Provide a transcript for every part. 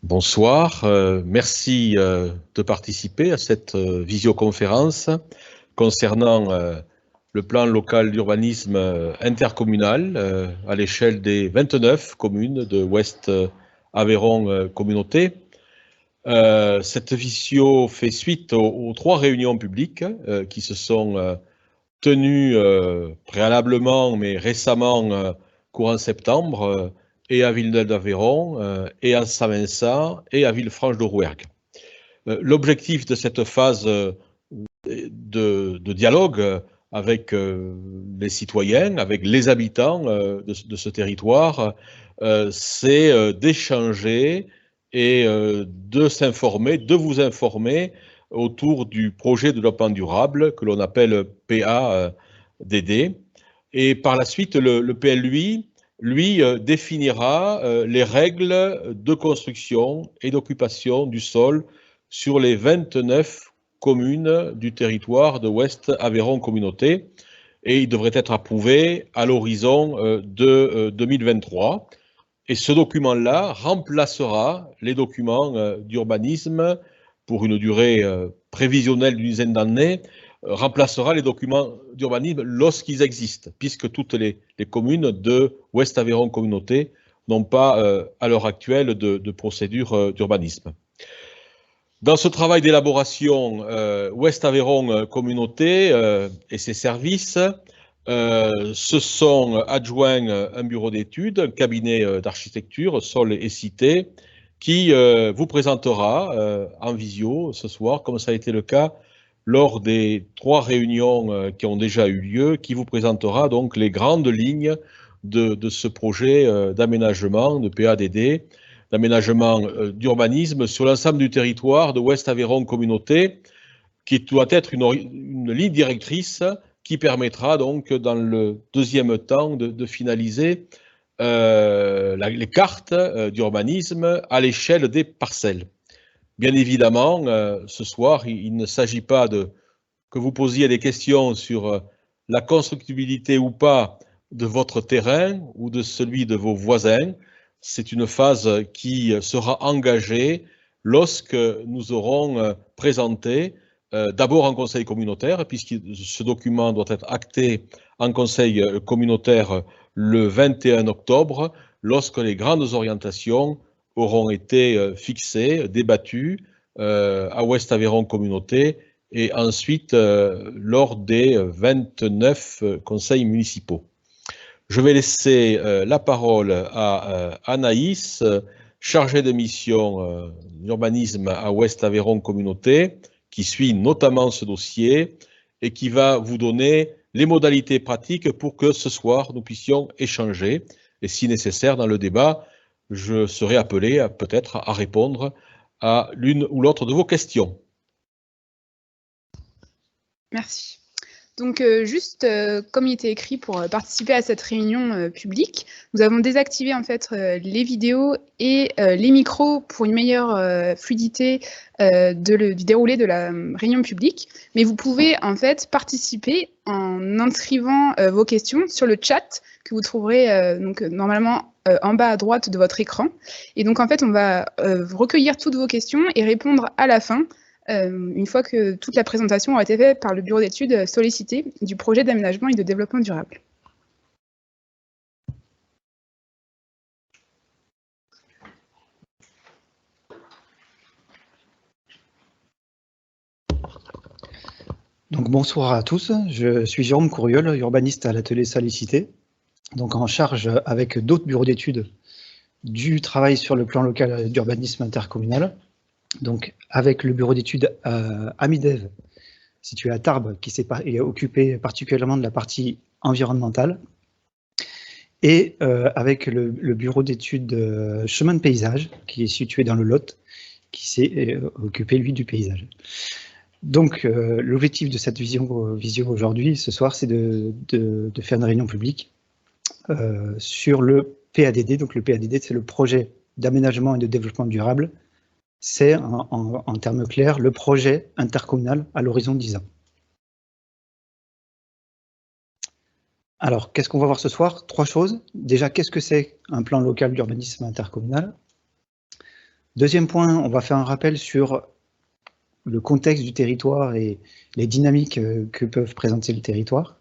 Bonsoir, merci de participer à cette visioconférence concernant le plan local d'urbanisme intercommunal à l'échelle des 29 communes de Ouest Aveyron Communauté. Cette visio fait suite aux 3 réunions publiques qui se sont tenues préalablement mais récemment courant septembre et à Villeneuve-d'Aveyron, et à Saint-Vincent, et à Villefranche-de-Rouergue. L'objectif de cette phase de dialogue avec les citoyens, avec les habitants de ce territoire, c'est d'échanger et de s'informer, de vous informer autour du projet de développement durable que l'on appelle PADD. Et par la suite, le PLUI, lui, définira les règles de construction et d'occupation du sol sur les 29 communes du territoire de Ouest Aveyron Communauté, et il devrait être approuvé à l'horizon de 2023. Et ce document-là remplacera les documents d'urbanisme pour une durée prévisionnelle d'une dizaine d'années, remplacera les documents d'urbanisme lorsqu'ils existent, puisque toutes les communes de Ouest Aveyron Communauté n'ont pas à l'heure actuelle de procédure d'urbanisme. Dans ce travail d'élaboration, Ouest Aveyron Communauté et ses services se sont adjoints un bureau d'études, un cabinet d'architecture, Sol et Cité, qui vous présentera en visio ce soir, comme ça a été le cas lors des 3 réunions qui ont déjà eu lieu, qui vous présentera donc les grandes lignes de ce projet d'aménagement, de PADD, d'aménagement d'urbanisme sur l'ensemble du territoire de Ouest Aveyron Communauté, qui doit être une ligne directrice qui permettra donc dans le deuxième temps de finaliser les cartes d'urbanisme à l'échelle des parcelles. Bien évidemment, ce soir, il ne s'agit pas que vous posiez des questions sur la constructibilité ou pas de votre terrain ou de celui de vos voisins. C'est une phase qui sera engagée lorsque nous aurons présenté, d'abord en conseil communautaire, puisque ce document doit être acté en conseil communautaire le 21 octobre, lorsque les grandes orientations auront été fixées, débattues à Ouest Aveyron Communauté et ensuite lors des 29 conseils municipaux. Je vais laisser la parole à Anaïs, chargée de mission d'urbanisme à Ouest Aveyron Communauté, qui suit notamment ce dossier et qui va vous donner les modalités pratiques pour que ce soir nous puissions échanger. Et si nécessaire, dans le débat, je serai appelé peut-être à répondre à l'une ou l'autre de vos questions. Merci. Donc, juste comme il était écrit pour participer à cette réunion publique, nous avons désactivé en fait les vidéos et les micros pour une meilleure fluidité du déroulé de la réunion publique. Mais vous pouvez en fait participer en inscrivant vos questions sur le chat que vous trouverez donc normalement en bas à droite de votre écran. Et donc en fait, on va recueillir toutes vos questions et répondre à la fin. Une fois que toute la présentation a été faite par le bureau d'études sollicité du projet d'aménagement et de développement durable. Donc bonsoir à tous, je suis Jérôme Courriol, urbaniste à l'atelier Sollicité, donc en charge avec d'autres bureaux d'études du travail sur le plan local d'urbanisme intercommunal. Donc, avec le bureau d'études Amidev, situé à Tarbes, qui est occupé particulièrement de la partie environnementale, et avec le bureau d'études Chemin de paysage, qui est situé dans le Lot, qui s'est occupé, lui, du paysage. Donc, l'objectif de cette visio aujourd'hui, ce soir, c'est de faire une réunion publique sur le PADD. Donc, le PADD, c'est le projet d'aménagement et de développement durable. C'est, en termes clairs, le projet intercommunal à l'horizon de 10 ans. Alors, qu'est-ce qu'on va voir ce soir? 3 choses. Déjà, qu'est-ce que c'est un plan local d'urbanisme intercommunal? Deuxième point, on va faire un rappel sur le contexte du territoire et les dynamiques que peuvent présenter le territoire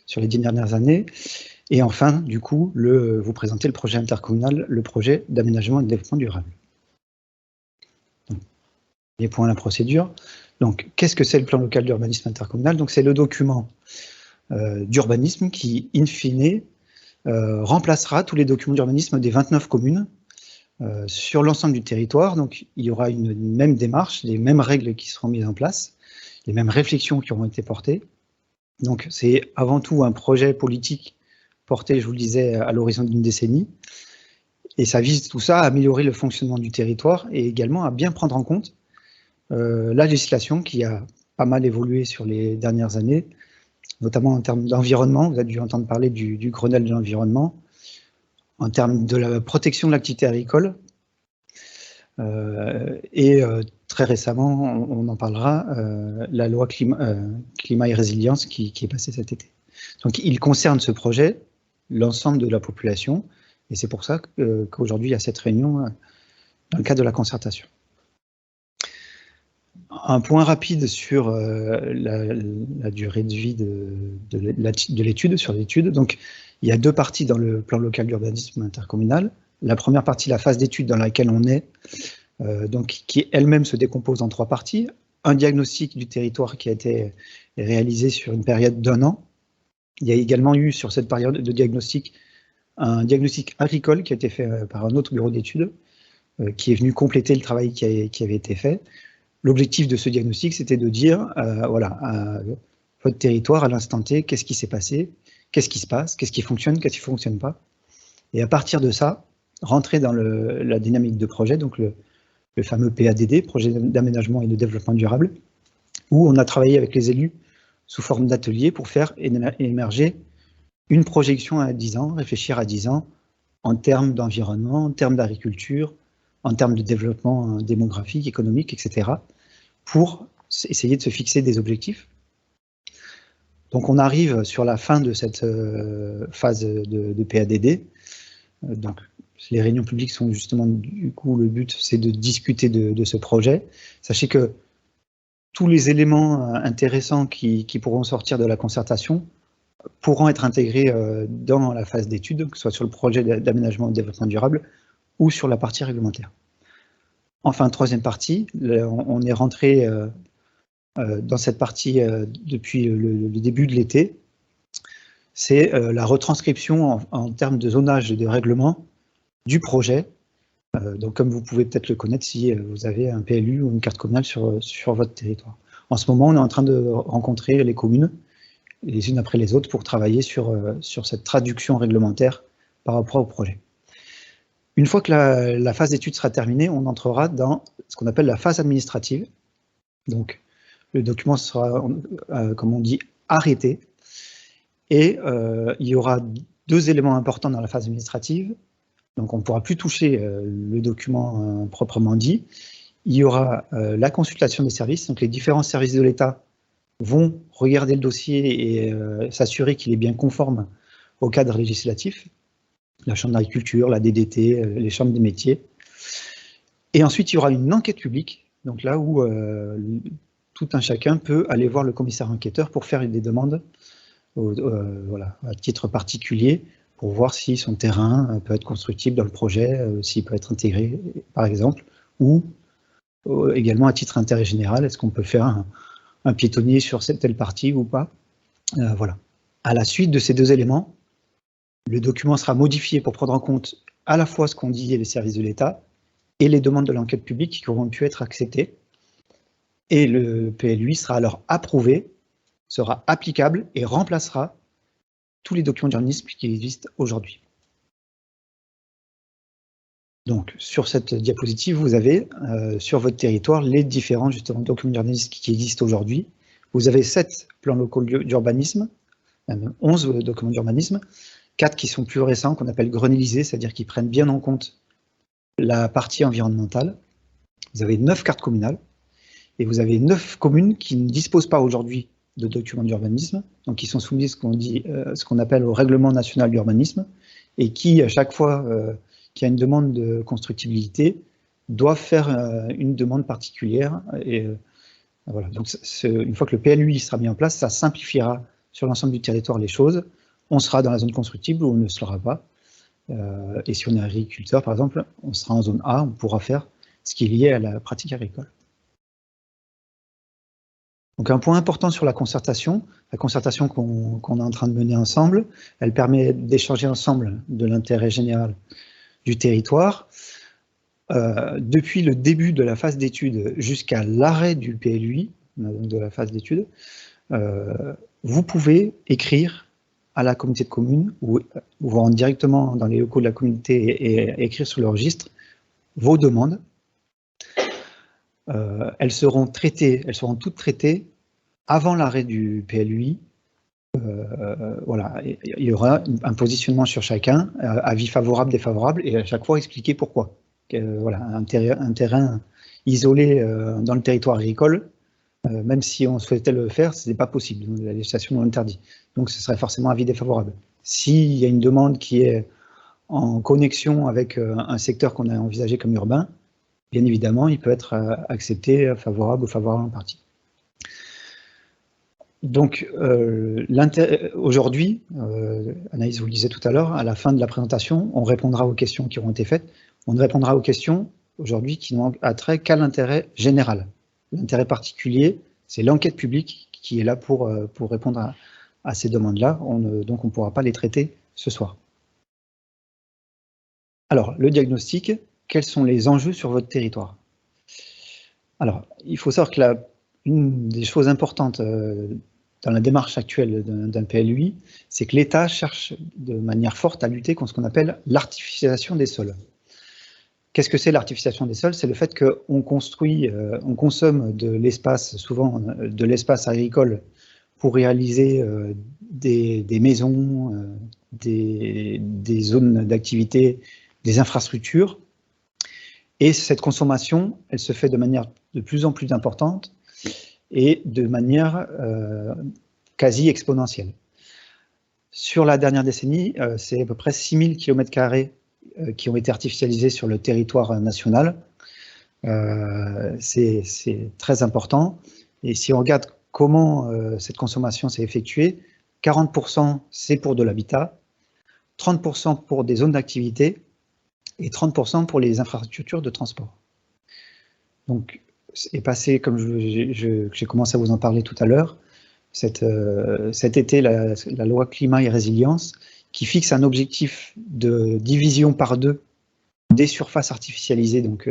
sur les 10 dernières années. Et enfin, du coup, vous présenter le projet intercommunal, le projet d'aménagement et de développement durable. Donc, les points à la procédure. Donc, qu'est-ce que c'est le plan local d'urbanisme intercommunal? Donc, c'est le document d'urbanisme qui, in fine, remplacera tous les documents d'urbanisme des 29 communes sur l'ensemble du territoire. Donc, il y aura une même démarche, les mêmes règles qui seront mises en place, les mêmes réflexions qui auront été portées. Donc, c'est avant tout un projet politique porté, je vous le disais, à l'horizon d'une décennie. Et ça vise tout ça à améliorer le fonctionnement du territoire et également à bien prendre en compte la législation qui a pas mal évolué sur les dernières années, notamment en termes d'environnement. Vous avez dû entendre parler du Grenelle de l'environnement, en termes de la protection de l'activité agricole. Très récemment, on en parlera, la loi climat et résilience qui est passée cet été. Donc il concerne ce projet l'ensemble de la population, et c'est pour ça qu'aujourd'hui il y a cette réunion dans le cadre de la concertation. Un point rapide sur la durée de vie de l'étude, sur l'étude. Donc il y a deux parties dans le plan local d'urbanisme intercommunal. La première partie, la phase d'étude dans laquelle on est, donc qui elle-même se décompose en trois parties. Un diagnostic du territoire qui a été réalisé sur une période d'1 an. Il y a également eu sur cette période de diagnostic un diagnostic agricole qui a été fait par un autre bureau d'études qui est venu compléter le travail qui avait été fait. L'objectif de ce diagnostic, c'était de dire, voilà, à votre territoire, à l'instant T, qu'est-ce qui s'est passé, qu'est-ce qui se passe, qu'est-ce qui fonctionne, qu'est-ce qui ne fonctionne pas. Et à partir de ça, rentrer dans la dynamique de projet, donc le fameux PADD, projet d'aménagement et de développement durable, où on a travaillé avec les élus sous forme d'atelier pour faire émerger une projection à 10 ans, réfléchir à 10 ans en termes d'environnement, en termes d'agriculture, en termes de développement démographique, économique, etc., pour essayer de se fixer des objectifs. Donc on arrive sur la fin de cette phase de PADD. Donc les réunions publiques sont justement, du coup, le but c'est de discuter de ce projet. Sachez que tous les éléments intéressants qui pourront sortir de la concertation pourront être intégrés dans la phase d'étude, que ce soit sur le projet d'aménagement et de développement durable ou sur la partie réglementaire. Enfin, troisième partie, on est rentré dans cette partie depuis le début de l'été. C'est la retranscription en termes de zonage et de règlement du projet. Donc, comme vous pouvez peut-être le connaître si vous avez un PLU ou une carte communale sur votre territoire. En ce moment, on est en train de rencontrer les communes, les unes après les autres, pour travailler sur cette traduction réglementaire par rapport au projet. Une fois que la phase d'étude sera terminée, on entrera dans ce qu'on appelle la phase administrative. Donc, le document sera, comme on dit, arrêté. Et il y aura deux éléments importants dans la phase administrative. Donc, on ne pourra plus toucher le document proprement dit. Il y aura la consultation des services. Donc, les différents services de l'État vont regarder le dossier et s'assurer qu'il est bien conforme au cadre législatif. La Chambre d'agriculture, la DDT, les chambres des métiers. Et ensuite, il y aura une enquête publique. Donc là où tout un chacun peut aller voir le commissaire enquêteur pour faire des demandes voilà, à titre particulier, pour voir si son terrain peut être constructible dans le projet, s'il peut être intégré, par exemple, ou également à titre d'intérêt général, est-ce qu'on peut faire un piétonnier sur cette telle partie ou pas. Voilà. À la suite de ces deux éléments, le document sera modifié pour prendre en compte à la fois ce qu'ont dit les services de l'État et les demandes de l'enquête publique qui auront pu être acceptées. Et le PLUI sera alors approuvé, sera applicable et remplacera tous les documents d'urbanisme qui existent aujourd'hui. Donc, sur cette diapositive, vous avez sur votre territoire les différents justement, documents d'urbanisme qui existent aujourd'hui. Vous avez 7 plans locaux d'urbanisme, même 11 documents d'urbanisme, 4 qui sont plus récents, qu'on appelle grenélisés, c'est-à-dire qui prennent bien en compte la partie environnementale. Vous avez 9 cartes communales, et vous avez 9 communes qui ne disposent pas aujourd'hui de documents d'urbanisme, donc qui sont soumises ce qu'on appelle au règlement national d'urbanisme, et qui, à chaque fois qu'il y a une demande de constructibilité, doivent faire une demande particulière. Et voilà. Donc, une fois que le PLUI sera mis en place, ça simplifiera sur l'ensemble du territoire les choses. On sera dans la zone constructible ou on ne sera pas. Et si on est agriculteur, par exemple, on sera en zone A, on pourra faire ce qui est lié à la pratique agricole. Donc un point important sur la concertation qu'on est en train de mener ensemble, elle permet d'échanger ensemble de l'intérêt général du territoire. Depuis le début de la phase d'étude jusqu'à l'arrêt du PLUI, de la phase d'étude, vous pouvez écrire à la communauté de communes ou vous rendre directement dans les locaux de la communauté et écrire sur le registre vos demandes. Elles seront toutes traitées avant l'arrêt du PLUI. Voilà, il y aura un positionnement sur chacun, avis favorable, défavorable, et à chaque fois expliquer pourquoi. Voilà, un terrain isolé dans le territoire agricole, même si on souhaitait le faire, ce n'est pas possible, la législation nous l'interdit. Donc ce serait forcément avis défavorable. S'il y a une demande qui est en connexion avec un secteur qu'on a envisagé comme urbain, bien évidemment, il peut être accepté, favorable ou favorable en partie. Donc, aujourd'hui, Anaïs vous le disait tout à l'heure, à la fin de la présentation, on répondra aux questions qui auront été faites. On ne répondra aux questions aujourd'hui qui n'ont attrait qu'à l'intérêt général. L'intérêt particulier, c'est l'enquête publique qui est là pour répondre à ces demandes-là. Donc, on ne pourra pas les traiter ce soir. Alors, le diagnostic, quels sont les enjeux sur votre territoire? Alors, il faut savoir que une des choses importantes dans la démarche actuelle d'un PLUI, c'est que l'État cherche de manière forte à lutter contre ce qu'on appelle l'artificialisation des sols. Qu'est-ce que c'est l'artificialisation des sols? C'est le fait qu'on construit, on consomme de l'espace, souvent de l'espace agricole, pour réaliser des maisons, des zones d'activité, des infrastructures. Et cette consommation, elle se fait de manière de plus en plus importante et de manière quasi exponentielle. Sur la dernière décennie, c'est à peu près 6000 km² qui ont été artificialisés sur le territoire national. C'est très important. Et si on regarde comment cette consommation s'est effectuée, 40% c'est pour de l'habitat, 30% pour des zones d'activité et 30% pour les infrastructures de transport. Donc, est passé, comme j'ai commencé à vous en parler tout à l'heure, cet été, la loi climat et résilience, qui fixe un objectif de division par 2 des surfaces artificialisées donc,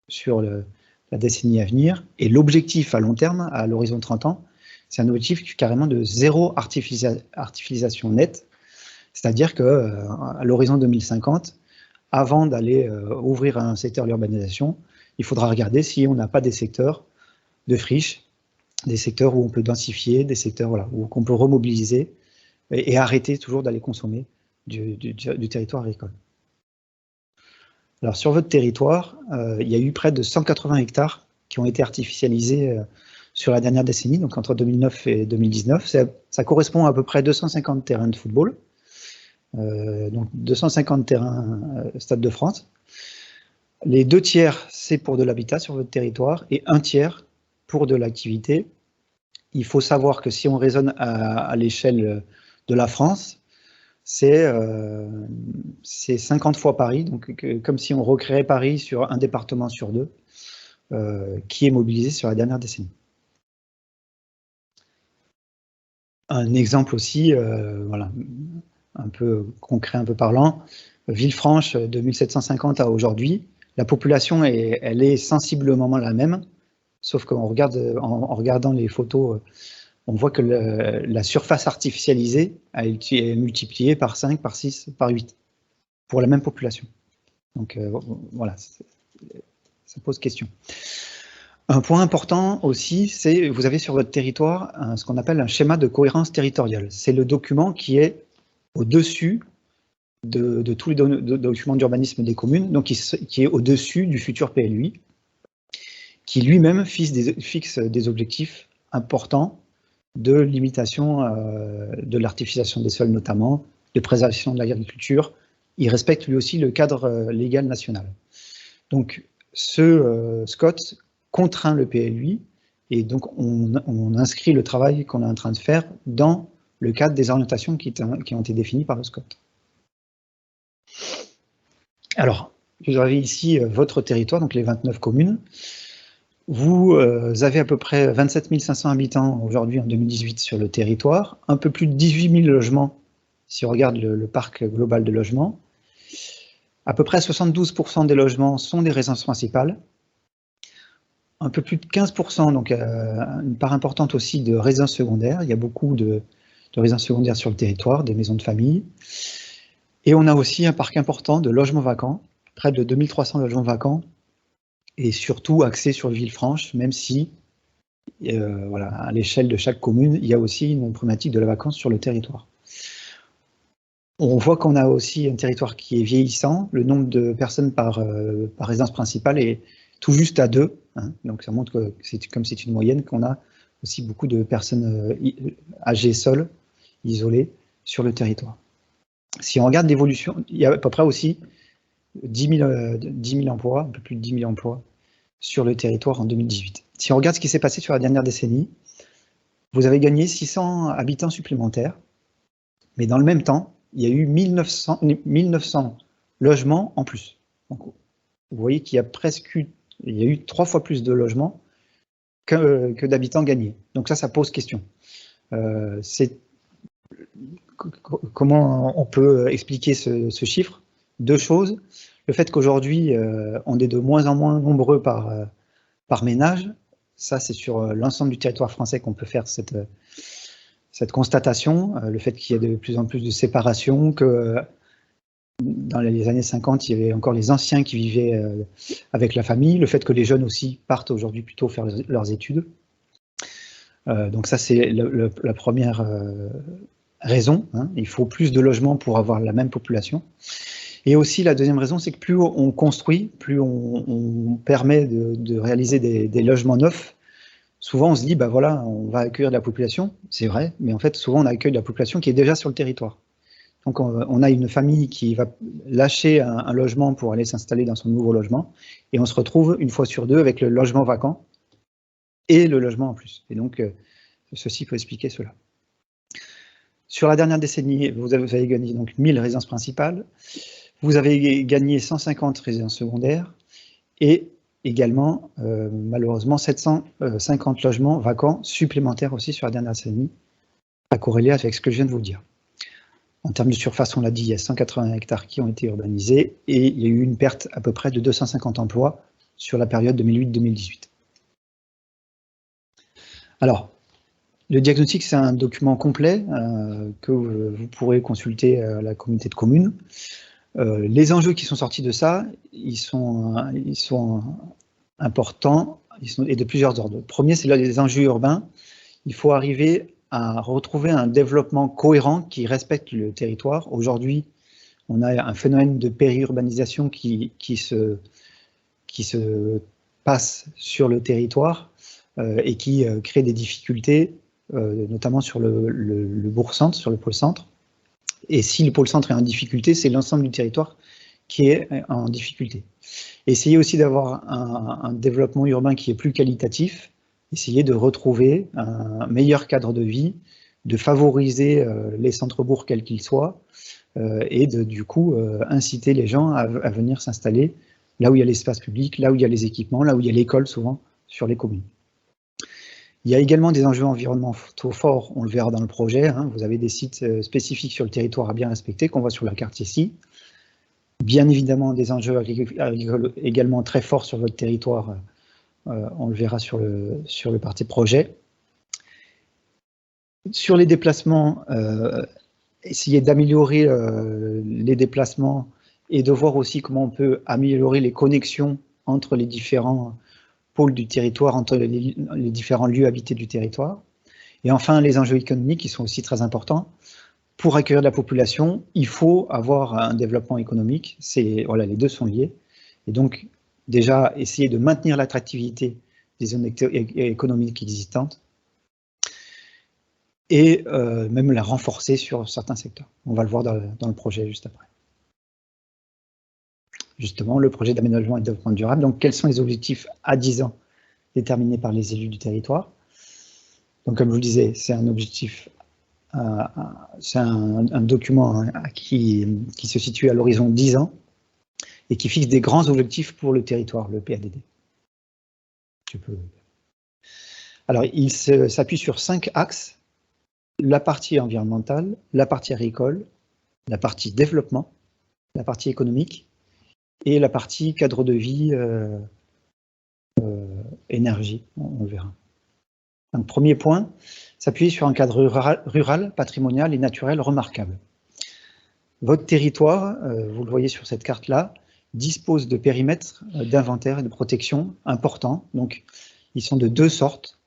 sur la décennie à venir. Et l'objectif à long terme, à l'horizon 30 ans, c'est un objectif carrément de zéro artificialisation nette, c'est-à-dire qu'à l'horizon 2050, avant d'aller ouvrir un secteur de l'urbanisation, il faudra regarder si on n'a pas des secteurs de friches, des secteurs où on peut densifier, des secteurs voilà, où on peut remobiliser et arrêter toujours d'aller consommer du territoire agricole. Alors sur votre territoire, il y a eu près de 180 hectares qui ont été artificialisés sur la dernière décennie, donc entre 2009 et 2019. Ça correspond à peu près 250 terrains de football, donc 250 terrains Stade de France. Les 2 tiers, c'est pour de l'habitat sur votre territoire et 1 tiers pour de l'activité. Il faut savoir que si on raisonne à l'échelle de la France, c'est 50 fois Paris, donc comme si on recréait Paris sur un département sur 2, qui est mobilisé sur la dernière décennie. Un exemple aussi, voilà, un peu concret, un peu parlant, Villefranche, de 1750 à aujourd'hui, la population, elle est sensiblement la même, sauf qu'en regardant les photos, on voit que la surface artificialisée est multipliée par 5, par 6, par 8, pour la même population. Donc voilà, ça pose question. Un point important aussi, c'est vous avez sur votre territoire ce qu'on appelle un schéma de cohérence territoriale. C'est le document qui est au-dessus de tous les documents d'urbanisme des communes, donc qui est au-dessus du futur PLUI, qui lui-même fixe des objectifs importants de limitation de l'artificialisation des sols notamment, de préservation de l'agriculture. Il respecte lui aussi le cadre légal national. Donc ce SCOT contraint le PLUI et donc on inscrit le travail qu'on est en train de faire dans le cadre des orientations qui ont été définies par le SCOT. Alors, vous avez ici votre territoire, donc les 29 communes. Vous avez à peu près 27 500 habitants aujourd'hui en 2018 sur le territoire, un peu plus de 18 000 logements si on regarde le parc global de logements. À peu près 72% des logements sont des résidences principales. Un peu plus de 15%, donc une part importante aussi de résidences secondaires. Il y a beaucoup de résidences secondaires sur le territoire, des maisons de famille. Et on a aussi un parc important de logements vacants, près de 2300 logements vacants, et surtout axés sur Villefranche, même si, voilà, à l'échelle de chaque commune, il y a aussi une problématique de la vacance sur le territoire. On voit qu'on a aussi un territoire qui est vieillissant. Le nombre de personnes par résidence principale est tout juste à 2. Hein, donc ça montre que comme c'est une moyenne, qu'on a aussi beaucoup de personnes âgées seules, isolées, sur le territoire. Si on regarde l'évolution, il y a à peu près aussi 10 000 emplois, un peu plus de 10 000 emplois sur le territoire en 2018. Si on regarde ce qui s'est passé sur la dernière décennie, vous avez gagné 600 habitants supplémentaires, mais dans le même temps, il y a eu 1900 logements en plus. Donc, vous voyez qu'il y a eu 3 fois plus de logements que d'habitants gagnés. Donc ça pose question. Comment on peut expliquer ce chiffre? 2 choses. Le fait qu'aujourd'hui, on est de moins en moins nombreux par ménage. Ça, c'est sur l'ensemble du territoire français qu'on peut faire cette constatation. Le fait qu'il y ait de plus en plus de séparation, que dans les années 50, il y avait encore les anciens qui vivaient avec la famille. Le fait que les jeunes aussi partent aujourd'hui plutôt faire leurs études. Donc ça, c'est la première raison. Hein. Il faut plus de logements pour avoir la même population. Et aussi, la deuxième raison, c'est que plus on construit, plus on permet de réaliser des logements neufs. Souvent, on se dit, bah voilà, on va accueillir de la population, c'est vrai, mais en fait, souvent, on accueille de la population qui est déjà sur le territoire. Donc, on a une famille qui va lâcher un logement pour aller s'installer dans son nouveau logement, et on se retrouve une fois sur deux avec le logement vacant et le logement en plus. Et donc, ceci peut expliquer cela. Sur la dernière décennie, vous avez gagné donc 1000 résidences principales. Vous avez gagné 150 résidences secondaires et également, malheureusement, 750 logements vacants supplémentaires aussi sur la dernière décennie, à corréler avec ce que je viens de vous dire. En termes de surface, on l'a dit, il y a 180 hectares qui ont été urbanisés et il y a eu une perte à peu près de 250 emplois sur la période 2008-2018. Alors, le diagnostic, c'est un document complet que vous pourrez consulter à la communauté de communes. Les enjeux qui sont sortis de ça, ils sont importants et de plusieurs ordres. Le premier, c'est les enjeux urbains. Il faut arriver à retrouver un développement cohérent qui respecte le territoire. Aujourd'hui, on a un phénomène de périurbanisation qui se passe sur le territoire et qui crée des difficultés, notamment sur le bourg-centre, sur le pôle-centre. Et si le pôle-centre est en difficulté, c'est l'ensemble du territoire qui est en difficulté. Essayez aussi d'avoir un développement urbain qui est plus qualitatif, essayez de retrouver un meilleur cadre de vie, de favoriser les centres-bourgs quels qu'ils soient, et de du coup inciter les gens à venir s'installer là où il y a l'espace public, là où il y a les équipements, là où il y a l'école souvent sur les communes. Il y a également des enjeux environnementaux forts, on le verra dans le projet. Hein, vous avez des sites spécifiques sur le territoire à bien respecter, qu'on voit sur la carte ici. Bien évidemment, des enjeux agricoles également très forts sur votre territoire, on le verra sur le parti projet. Sur les déplacements, essayer d'améliorer les déplacements et de voir aussi comment on peut améliorer les connexions entre les différents pôles du territoire, entre les différents lieux habités du territoire. Et enfin, les enjeux économiques qui sont aussi très importants. Pour accueillir de la population, il faut avoir un développement économique. Voilà, les deux sont liés. Et donc, déjà, essayer de maintenir l'attractivité des zones économiques existantes et même la renforcer sur certains secteurs. On va le voir dans le projet juste après. justement le projet d'aménagement et de développement durable. Donc, quels sont les objectifs à 10 ans déterminés par les élus du territoire? Donc, comme je vous le disais, c'est un objectif, c'est un document qui se situe à l'horizon 10 ans et qui fixe des grands objectifs pour le territoire, le PADD. Alors, il s'appuie sur 5 axes: la partie environnementale, la partie agricole, la partie développement, la partie économique et la partie cadre de vie, énergie, on le verra. Donc, premier point, s'appuyer sur un cadre rural, patrimonial et naturel remarquable. Votre territoire, vous le voyez sur cette carte-là, dispose de périmètres d'inventaire et de protection importants. Donc, ils sont de 2 sortes.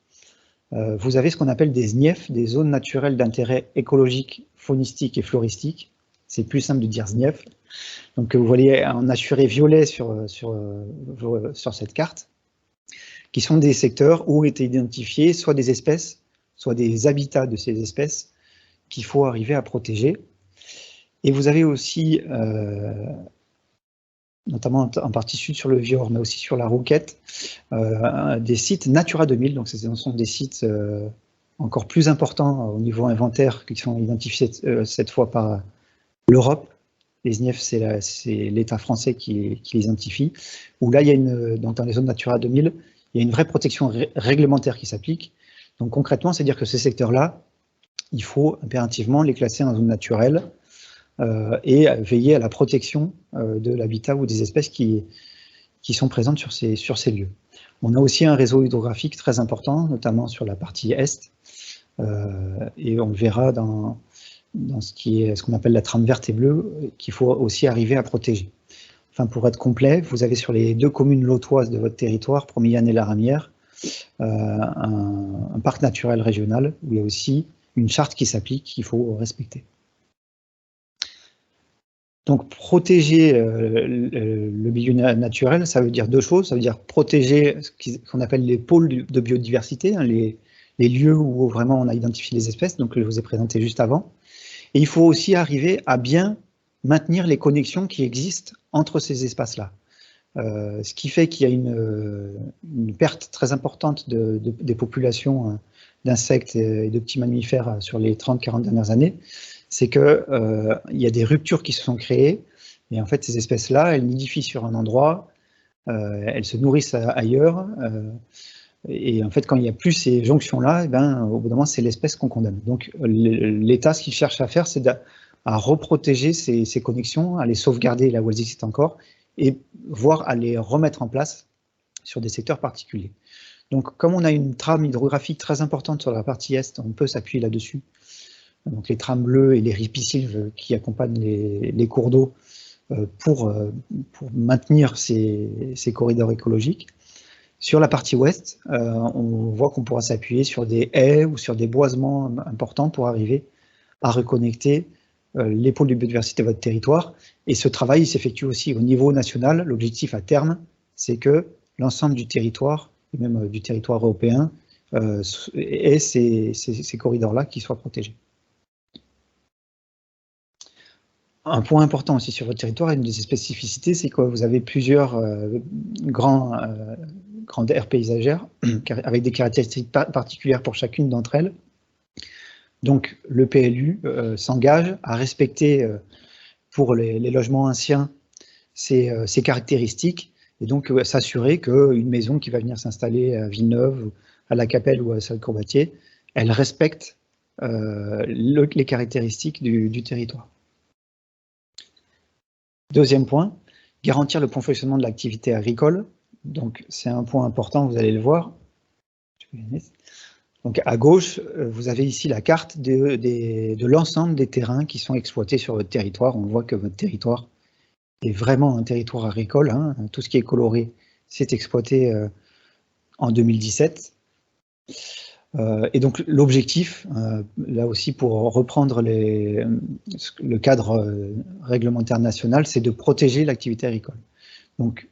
Vous avez ce qu'on appelle des ZNIEF, des zones naturelles d'intérêt écologique, faunistique et floristique. C'est plus simple de dire ZNIEF. Donc, vous voyez en assuré violet sur cette carte, qui sont des secteurs où ont été identifiés soit des espèces, soit des habitats de ces espèces qu'il faut arriver à protéger. Et vous avez aussi, notamment en partie sud sur le Vior, mais aussi sur la Rouquette, des sites Natura 2000, donc ce sont des sites encore plus importants au niveau inventaire, qui sont identifiés cette fois par l'Europe. Les ZNIEF, c'est l'État français qui les identifie, où là, il y a donc dans les zones Natura 2000, il y a une vraie protection réglementaire qui s'applique. Donc concrètement, c'est-à-dire que ces secteurs-là, il faut impérativement les classer en zone naturelle et veiller à la protection de l'habitat ou des espèces qui sont présentes sur ces lieux. On a aussi un réseau hydrographique très important, notamment sur la partie est, et on le verra dans ce qu'on appelle la trame verte et bleue, qu'il faut aussi arriver à protéger. Enfin, pour être complet, vous avez sur les 2 communes lotoises de votre territoire, Promillanne et La Ramière, un parc naturel régional où il y a aussi une charte qui s'applique qu'il faut respecter. Donc, protéger le milieu naturel, ça veut dire 2 choses. Ça veut dire protéger ce qu'on appelle les pôles de biodiversité, hein, les lieux où vraiment on a identifié les espèces, donc je vous ai présenté juste avant. Et il faut aussi arriver à bien maintenir les connexions qui existent entre ces espaces-là. Ce qui fait qu'il y a une perte très importante des populations d'insectes et de petits mammifères sur les 30-40 dernières années, c'est qu'il y a des ruptures qui se sont créées, et en fait ces espèces-là, elles nidifient sur un endroit, elles se nourrissent ailleurs, et en fait quand il n'y a plus ces jonctions-là, au bout d'un moment c'est l'espèce qu'on condamne. Donc l'État, ce qu'il cherche à faire, c'est à reprotéger ces connexions, à les sauvegarder là où elles existent encore, et voire à les remettre en place sur des secteurs particuliers. Donc comme on a une trame hydrographique très importante sur la partie est, on peut s'appuyer là-dessus. Donc les trames bleues et les ripisylves qui accompagnent les cours d'eau pour maintenir ces corridors écologiques. Sur la partie ouest, on voit qu'on pourra s'appuyer sur des haies ou sur des boisements importants pour arriver à reconnecter les pôles de biodiversité de votre territoire. Et ce travail s'effectue aussi au niveau national. L'objectif à terme, c'est que l'ensemble du territoire, et même du territoire européen, ait ces corridors-là qui soient protégés. Un point important aussi sur votre territoire, une de ses spécificités, c'est que vous avez plusieurs grandes aires paysagères avec des caractéristiques particulières pour chacune d'entre elles. Donc le PLU s'engage à respecter pour les logements anciens ces caractéristiques et donc s'assurer qu'une maison qui va venir s'installer à Villeneuve, à La Capelle ou à Salcorbatier, elle respecte les caractéristiques du territoire. Deuxième point, garantir le bon fonctionnement de l'activité agricole. Donc c'est un point important, vous allez le voir. Donc à gauche, vous avez ici la carte de l'ensemble des terrains qui sont exploités sur votre territoire. On voit que votre territoire est vraiment un territoire agricole, hein. Tout ce qui est coloré, c'est exploité en 2017. Et donc l'objectif, là aussi pour reprendre le cadre réglementaire national, c'est de protéger l'activité agricole. Donc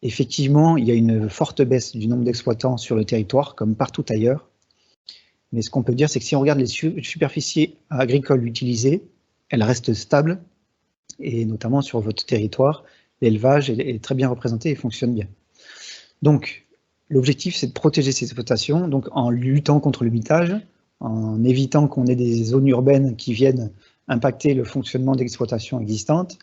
effectivement, il y a une forte baisse du nombre d'exploitants sur le territoire, comme partout ailleurs. Mais ce qu'on peut dire, c'est que si on regarde les superficies agricoles utilisées, elles restent stables, et notamment sur votre territoire, l'élevage est très bien représenté et fonctionne bien. Donc, l'objectif, c'est de protéger ces exploitations, donc en luttant contre le mitage, en évitant qu'on ait des zones urbaines qui viennent impacter le fonctionnement d'exploitations existantes,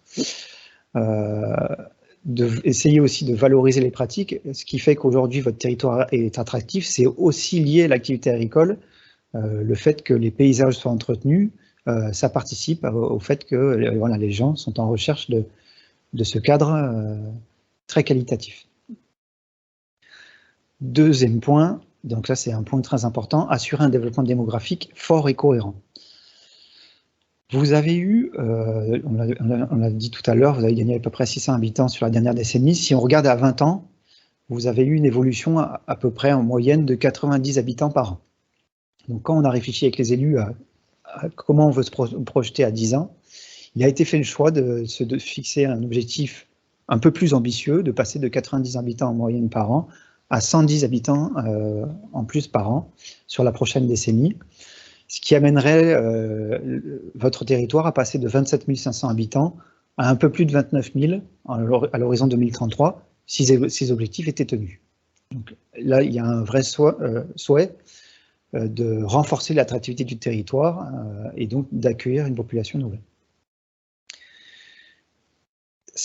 essayer aussi de valoriser les pratiques, ce qui fait qu'aujourd'hui votre territoire est attractif, c'est aussi lié à l'activité agricole, le fait que les paysages soient entretenus, ça participe au fait que voilà, les gens sont en recherche de ce cadre très qualitatif. Deuxième point, donc là c'est un point très important, assurer un développement démographique fort et cohérent. Vous avez eu, on l'a dit tout à l'heure, vous avez gagné à peu près 600 habitants sur la dernière décennie. Si on regarde à 20 ans, vous avez eu une évolution à peu près en moyenne de 90 habitants par an. Donc quand on a réfléchi avec les élus à comment on veut se projeter à 10 ans, il a été fait le choix de fixer un objectif un peu plus ambitieux, de passer de 90 habitants en moyenne par an à 110 habitants en plus par an sur la prochaine décennie, ce qui amènerait votre territoire à passer de 27 500 habitants à un peu plus de 29 000 à l'horizon 2033, si ces objectifs étaient tenus. Donc, là, il y a un vrai souhait de renforcer l'attractivité du territoire et donc d'accueillir une population nouvelle.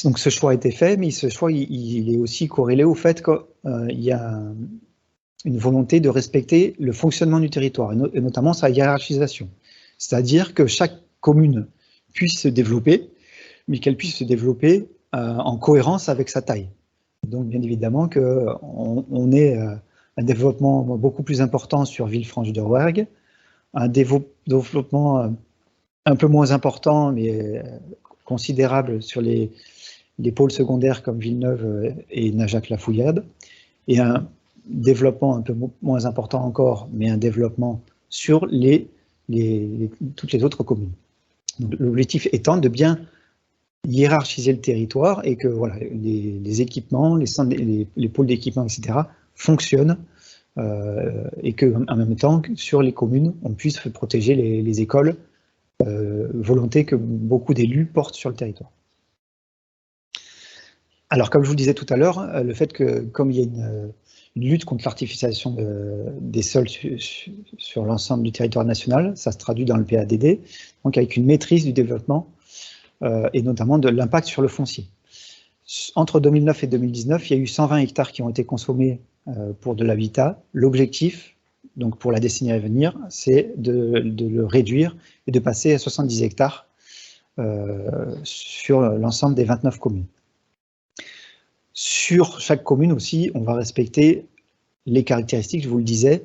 Donc ce choix a été fait, mais ce choix il est aussi corrélé au fait qu'il y a une volonté de respecter le fonctionnement du territoire, et notamment sa hiérarchisation. C'est-à-dire que chaque commune puisse se développer, mais qu'elle puisse se développer en cohérence avec sa taille. Donc bien évidemment qu'on ait un développement beaucoup plus important sur Villefranche-de-Rouergue, un développement un peu moins important, mais considérable sur les pôles secondaires comme Villeneuve et Najac-la-Fouillade, et un développement un peu moins important encore, mais un développement sur toutes les autres communes. L'objectif étant de bien hiérarchiser le territoire et que voilà, les équipements, les pôles d'équipement, etc., fonctionnent et qu'en même temps, sur les communes, on puisse protéger les écoles, volonté que beaucoup d'élus portent sur le territoire. Alors, comme je vous le disais tout à l'heure, le fait que, comme il y a une lutte contre l'artificialisation des sols sur l'ensemble du territoire national, ça se traduit dans le PADD, donc avec une maîtrise du développement et notamment de l'impact sur le foncier. Entre 2009 et 2019, il y a eu 120 hectares qui ont été consommés pour de l'habitat. L'objectif, donc pour la décennie à venir, c'est de le réduire et de passer à 70 hectares sur l'ensemble des 29 communes. Sur chaque commune aussi, on va respecter les caractéristiques, je vous le disais,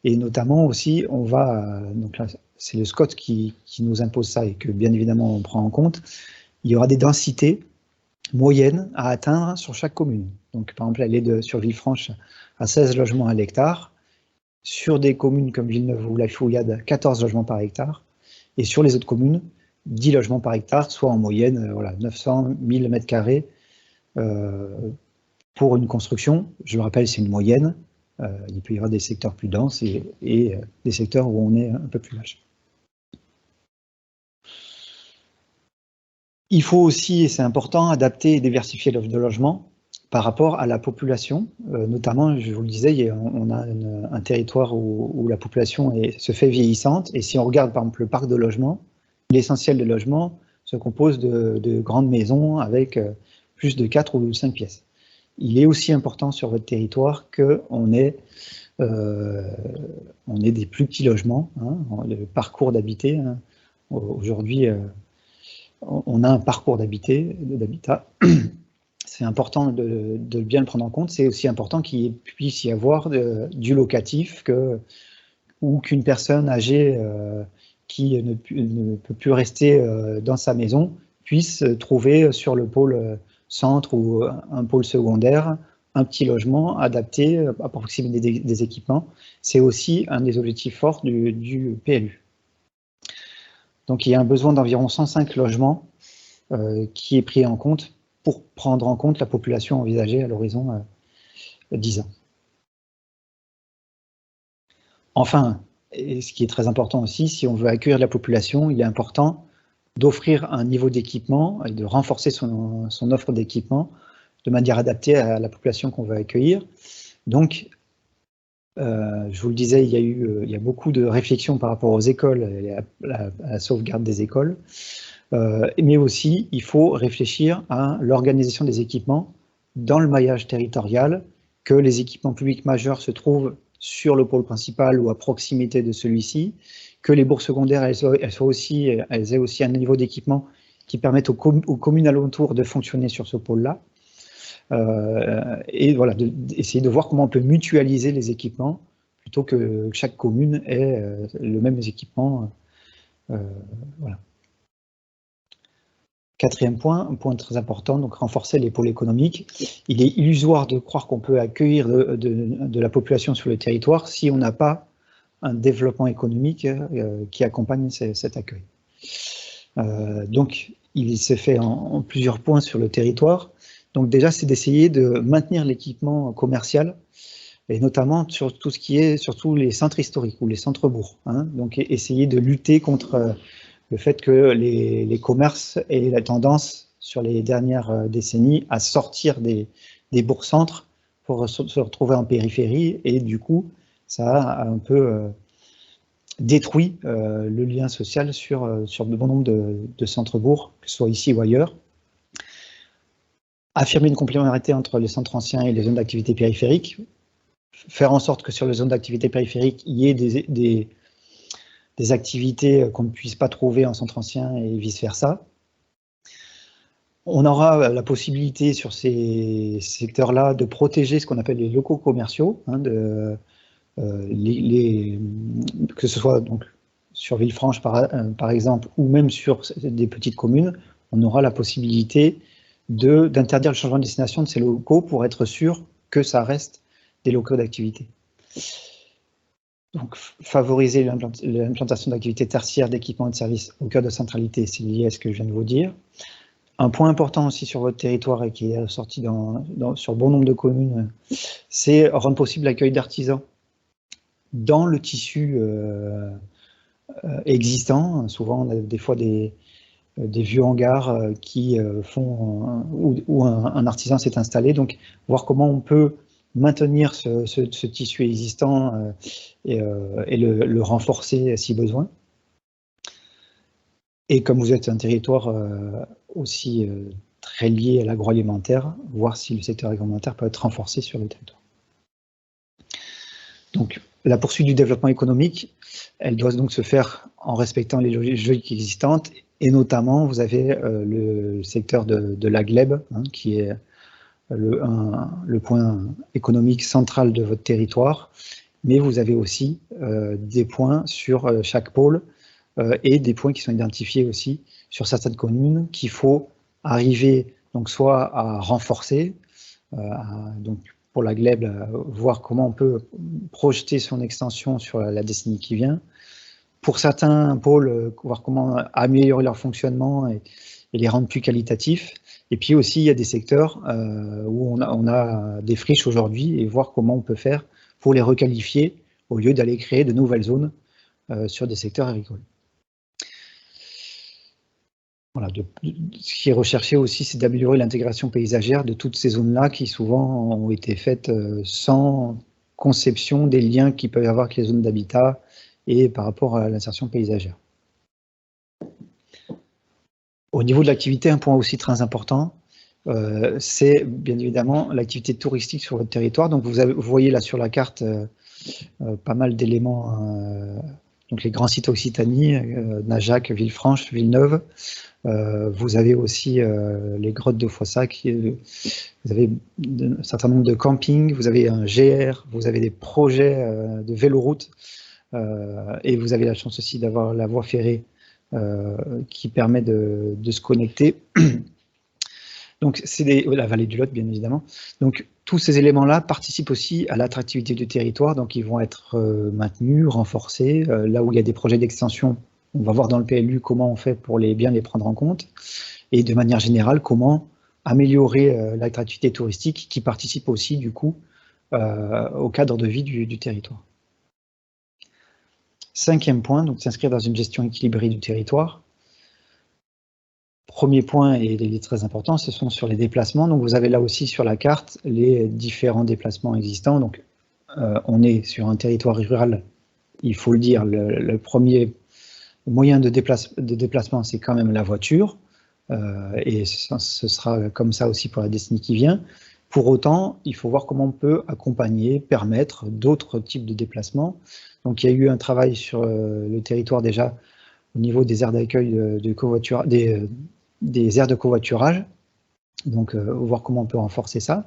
et notamment aussi, on va, donc là, c'est le SCOT qui nous impose ça et que bien évidemment on prend en compte, il y aura des densités moyennes à atteindre sur chaque commune. Donc par exemple, elle est sur Villefranche à 16 logements à l'hectare, sur des communes comme Villeneuve ou La Fouillade, 14 logements par hectare, et sur les autres communes, 10 logements par hectare, soit en moyenne voilà, 900, 1000 mètres carrés pour une construction. Je le rappelle, c'est une moyenne. Il peut y avoir des secteurs plus denses et des secteurs où on est un peu plus large. Il faut aussi, et c'est important, adapter et diversifier l'offre de logement par rapport à la population. Notamment, je vous le disais, on a un territoire où la population se fait vieillissante. Et si on regarde par exemple le parc de logement, l'essentiel des logements se compose de grandes maisons avec plus de 4 ou 5 pièces. Il est aussi important sur votre territoire qu'on ait des plus petits logements, hein, le parcours d'habiter. Hein. Aujourd'hui, on a un parcours d'habitat. C'est important de bien le prendre en compte. C'est aussi important qu'il puisse y avoir du locatif ou qu'une personne âgée qui ne peut plus rester dans sa maison puisse trouver sur le pôle centre ou un pôle secondaire un petit logement adapté à proximité des équipements. C'est aussi un des objectifs forts du PLU. Donc il y a un besoin d'environ 105 logements qui est pris en compte pour prendre en compte la population envisagée à l'horizon 10 ans. Enfin, et ce qui est très important aussi, si on veut accueillir la population, il est important d'offrir un niveau d'équipement et de renforcer son offre d'équipement de manière adaptée à la population qu'on veut accueillir. Donc, je vous le disais, il y a beaucoup de réflexions par rapport aux écoles et à la sauvegarde des écoles, mais aussi il faut réfléchir à l'organisation des équipements dans le maillage territorial, que les équipements publics majeurs se trouvent sur le pôle principal ou à proximité de celui-ci, que les bourses secondaires elles aient aussi un niveau d'équipement qui permette aux communes alentours de fonctionner sur ce pôle-là. Et voilà, essayer de voir comment on peut mutualiser les équipements plutôt que chaque commune ait le même équipement. Voilà. Quatrième point, un point très important, donc renforcer les pôles économiques. Il est illusoire de croire qu'on peut accueillir de la population sur le territoire si on n'a pas un développement économique qui accompagne cet accueil. Donc, il s'est fait en plusieurs points sur le territoire. Donc déjà, c'est d'essayer de maintenir l'équipement commercial, et notamment sur tout ce qui est, surtout les centres historiques ou les centres-bourgs. Donc essayer de lutter contre le fait que les commerces aient la tendance, sur les dernières décennies, à sortir des bourgs-centres pour se retrouver en périphérie, et du coup, ça a un peu détruit le lien social sur de bon nombre de centres-bourgs, que ce soit ici ou ailleurs. Affirmer une complémentarité entre les centres anciens et les zones d'activité périphériques, faire en sorte que sur les zones d'activité périphérique, il y ait des activités qu'on ne puisse pas trouver en centre ancien et vice-versa. On aura la possibilité sur ces secteurs-là de protéger ce qu'on appelle les locaux commerciaux, que ce soit donc sur Villefranche par exemple, ou même sur des petites communes, on aura la possibilité d'interdire le changement de destination de ces locaux pour être sûr que ça reste des locaux d'activité. Donc, favoriser l'implantation d'activités tertiaires, d'équipements et de services au cœur de centralité, c'est lié à ce que je viens de vous dire. Un point important aussi sur votre territoire et qui est ressorti sur bon nombre de communes, c'est rendre possible l'accueil d'artisans dans le tissu existant. Souvent, on a des fois des vieux hangars qui font où un artisan s'est installé, donc voir comment on peut maintenir ce tissu existant et le renforcer si besoin. Et comme vous êtes un territoire aussi très lié à l'agroalimentaire, voir si le secteur agroalimentaire peut être renforcé sur le territoire. Donc la poursuite du développement économique, elle doit donc se faire en respectant les logiques existantes. Et notamment, vous avez le secteur de la glèbe, qui est le point économique central de votre territoire, mais vous avez aussi des points sur chaque pôle et des points qui sont identifiés aussi sur certaines communes qu'il faut arriver donc soit à renforcer, donc pour la glèbe, voir comment on peut projeter son extension sur la décennie qui vient. Pour certains pôles, voir comment améliorer leur fonctionnement et les rendre plus qualitatifs. Et puis aussi, il y a des secteurs où on a des friches aujourd'hui et voir comment on peut faire pour les requalifier au lieu d'aller créer de nouvelles zones sur des secteurs agricoles. Voilà, ce qui est recherché aussi, c'est d'améliorer l'intégration paysagère de toutes ces zones-là qui souvent ont été faites sans conception des liens qu'il peut y avoir avec les zones d'habitat et par rapport à l'insertion paysagère. Au niveau de l'activité, un point aussi très important, c'est bien évidemment l'activité touristique sur votre territoire. Donc vous voyez là sur la carte pas mal d'éléments, donc les grands sites Occitanie, Najac, Villefranche, Villeneuve. Vous avez aussi les grottes de Foissac, vous avez un certain nombre de campings, vous avez un GR, vous avez des projets de véloroute, et vous avez la chance aussi d'avoir la voie ferrée qui permet de se connecter. Donc c'est la vallée du Lot, bien évidemment. Donc tous ces éléments-là participent aussi à l'attractivité du territoire, donc ils vont être maintenus, renforcés. Là où il y a des projets d'extension, on va voir dans le PLU comment on fait pour bien les prendre en compte, et de manière générale, comment améliorer l'attractivité touristique qui participe aussi du coup au cadre de vie du territoire. Cinquième point, donc s'inscrire dans une gestion équilibrée du territoire. Premier point, et il est très important, ce sont sur les déplacements. Donc vous avez là aussi sur la carte les différents déplacements existants. Donc on est sur un territoire rural, il faut le dire, le premier moyen de déplacement, c'est quand même la voiture, et ce sera comme ça aussi pour la décennie qui vient. Pour autant, il faut voir comment on peut accompagner, permettre d'autres types de déplacements. Donc il y a eu un travail sur le territoire déjà au niveau des aires d'accueil des aires de covoiturage, donc voir comment on peut renforcer ça.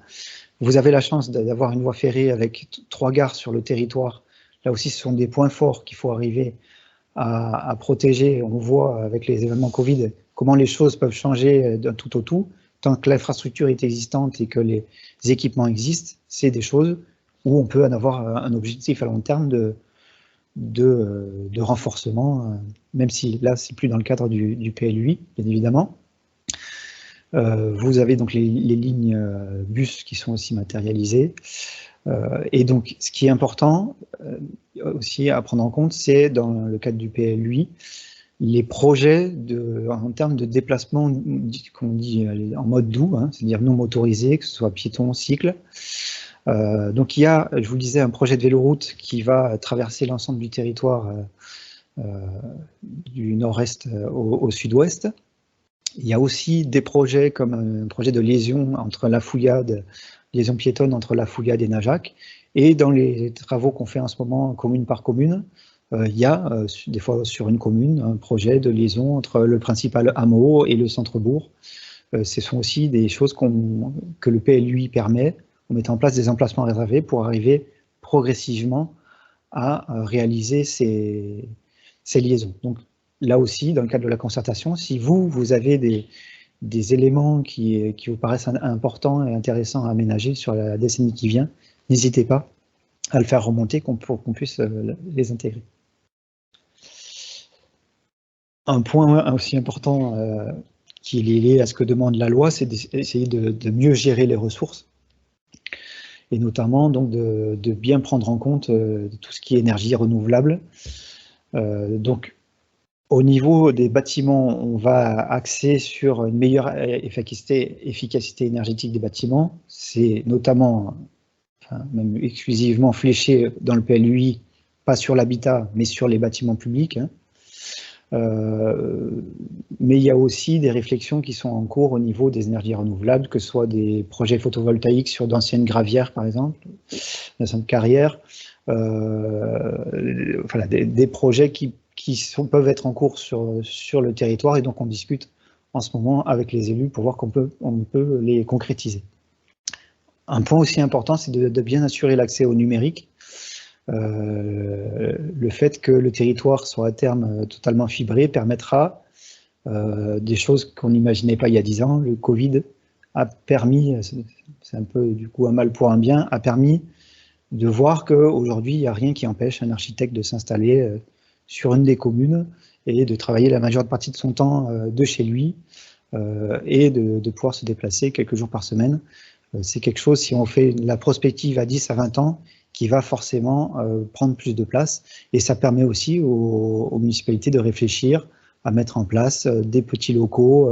Vous avez la chance d'avoir une voie ferrée avec 3 gares sur le territoire. Là aussi, ce sont des points forts qu'il faut arriver à protéger. On voit avec les événements Covid comment les choses peuvent changer d'un tout au tout. Tant que l'infrastructure est existante et que les équipements existent, c'est des choses où on peut en avoir un objectif à long terme de renforcement, même si là, c'est plus dans le cadre du PLUI, bien évidemment. Vous avez donc les lignes bus qui sont aussi matérialisées. Et donc, ce qui est important aussi à prendre en compte, c'est dans le cadre du PLUI, les projets en termes de déplacement, qu'on dit en mode doux, hein, c'est-à-dire non motorisé, que ce soit piéton, cycle. Donc il y a, je vous le disais, un projet de véloroute qui va traverser l'ensemble du territoire du nord-est au sud-ouest. Il y a aussi des projets comme un projet de liaison entre la Fouillade, liaison piétonne entre la Fouillade et Najac. Et dans les travaux qu'on fait en ce moment, commune par commune, il y a des fois sur une commune un projet de liaison entre le principal hameau et le centre-bourg. Ce sont aussi des choses que le PLUI permet. On met en place des emplacements réservés pour arriver progressivement à réaliser ces liaisons. Donc là aussi, dans le cadre de la concertation, si vous avez des éléments qui vous paraissent importants et intéressants à aménager sur la décennie qui vient, n'hésitez pas à le faire remonter pour qu'on puisse les intégrer. Un point aussi important qui est lié à ce que demande la loi, c'est d'essayer de mieux gérer les ressources, et notamment donc de bien prendre en compte tout ce qui est énergie renouvelable. Donc, au niveau des bâtiments, on va axer sur une meilleure efficacité énergétique des bâtiments. C'est notamment, enfin, même exclusivement fléché dans le PLUI, pas sur l'habitat, mais sur les bâtiments publics. Hein. Mais il y a aussi des réflexions qui sont en cours au niveau des énergies renouvelables, que ce soit des projets photovoltaïques sur d'anciennes gravières, par exemple, d'anciennes carrières, voilà, des projets qui peuvent être en cours sur le territoire, et donc on discute en ce moment avec les élus pour voir on peut les concrétiser. Un point aussi important, c'est de bien assurer l'accès au numérique. Le fait que le territoire soit à terme totalement fibré permettra des choses qu'on n'imaginait pas il y a 10 ans. Le Covid a permis, c'est un peu du coup un mal pour un bien, a permis de voir qu'aujourd'hui il n'y a rien qui empêche un architecte de s'installer sur une des communes et de travailler la majeure partie de son temps de chez lui et de pouvoir se déplacer quelques jours par semaine. C'est quelque chose, si on fait la prospective à 10 à 20 ans, qui va forcément prendre plus de place, et ça permet aussi aux municipalités de réfléchir à mettre en place des petits locaux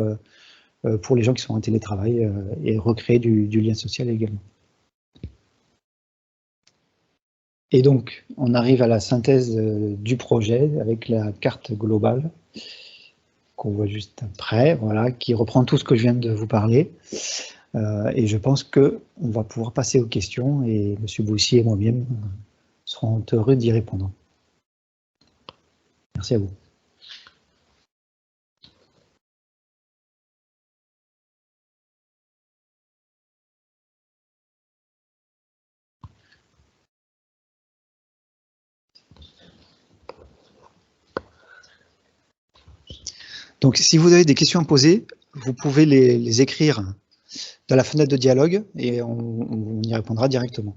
pour les gens qui sont en télétravail et recréer du lien social également. Et donc, on arrive à la synthèse du projet avec la carte globale qu'on voit juste après, voilà, qui reprend tout ce que je viens de vous parler. Et je pense qu'on va pouvoir passer aux questions, et M. Boussier et moi-même serons heureux d'y répondre. Merci à vous. Donc, si vous avez des questions à poser, vous pouvez les écrire dans la fenêtre de dialogue et on y répondra directement.